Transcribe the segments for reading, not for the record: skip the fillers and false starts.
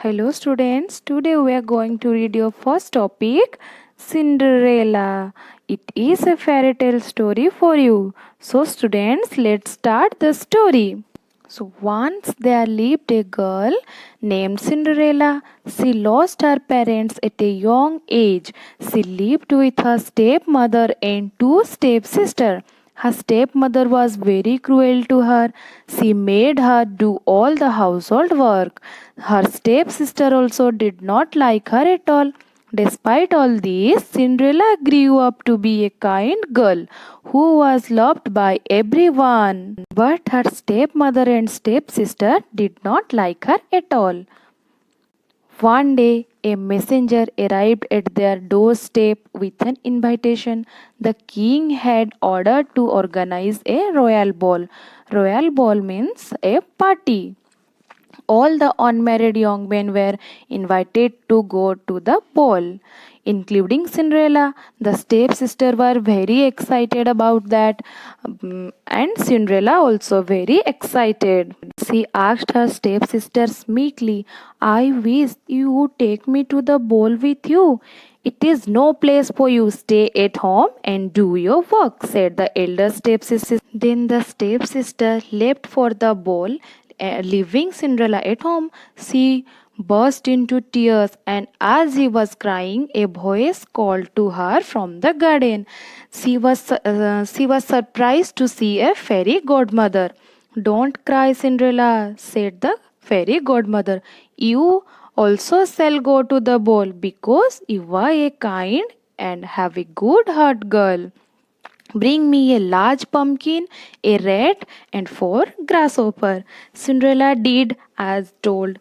Hello students, today we are going to read your first topic, Cinderella. It is a fairy tale story for you. So students, let's start the story. So once there lived a girl named Cinderella. She lost her parents at a young age. She lived with her stepmother and two stepsisters. Her stepmother was very cruel to her. She made her do all the household work. Her stepsister also did not like her at all. Despite all this, Cinderella grew up to be a kind girl who was loved by everyone. But her stepmother and stepsister did not like her at all. One day, a messenger arrived at their doorstep with an invitation. The king had ordered to organize a royal ball. Royal ball means a party. All the unmarried young men were invited to go to the ball, including Cinderella. The stepsister were very excited about that, and Cinderella also very excited. She asked her stepsisters meekly, "I wish you would take me to the ball with you. It is no place for you. Stay at home and do your work," said the elder stepsister. Then the stepsister left for the ball, leaving Cinderella at home. She burst into tears, and as he was crying, a voice called to her from the garden. She was surprised to see a fairy godmother. "Don't cry, Cinderella," said the fairy godmother. "You also shall go to the ball because you are a kind and have a good heart girl. Bring me a large pumpkin, a rat, and 4 grasshoppers." Cinderella did as told.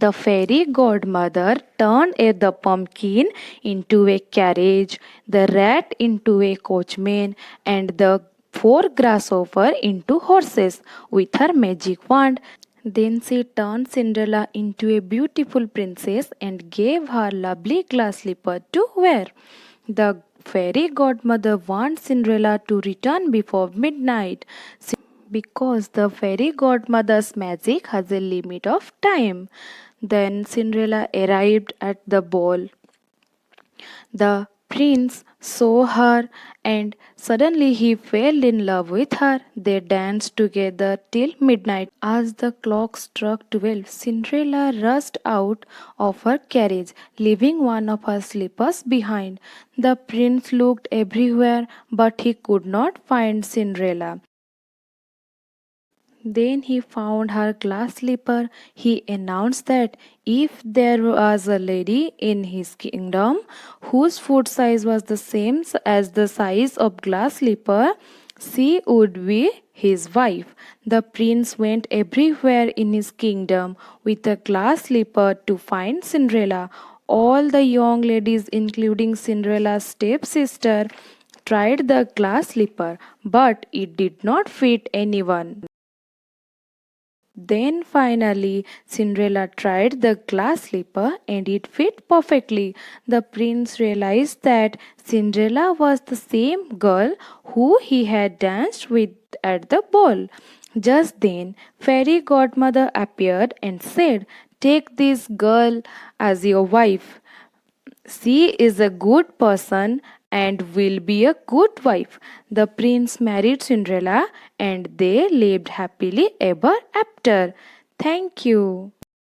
The fairy godmother turned the pumpkin into a carriage, the rat into a coachman, and the 4 grasshoppers into horses with her magic wand. Then she turned Cinderella into a beautiful princess and gave her lovely glass slipper to wear. The fairy godmother wants Cinderella to return before midnight because the fairy godmother's magic has a limit of time. Then Cinderella arrived at the ball. The prince saw her and suddenly he fell in love with her. They danced together till midnight. As the clock struck 12, Cinderella rushed out of her carriage, leaving one of her slippers behind. The prince looked everywhere, but he could not find Cinderella. Then he found her glass slipper. He announced that if there was a lady in his kingdom whose foot size was the same as the size of glass slipper, she would be his wife. The prince went everywhere in his kingdom with a glass slipper to find Cinderella. All the young ladies, including Cinderella's stepsister, tried the glass slipper, but it did not fit anyone. Then finally, Cinderella tried the glass slipper and it fit perfectly. The prince realized that Cinderella was the same girl who he had danced with at the ball. Just then, fairy godmother appeared and said, "Take this girl as your wife. She is a good person and will be a good wife." The prince married Cinderella and they lived happily ever after. Thank you.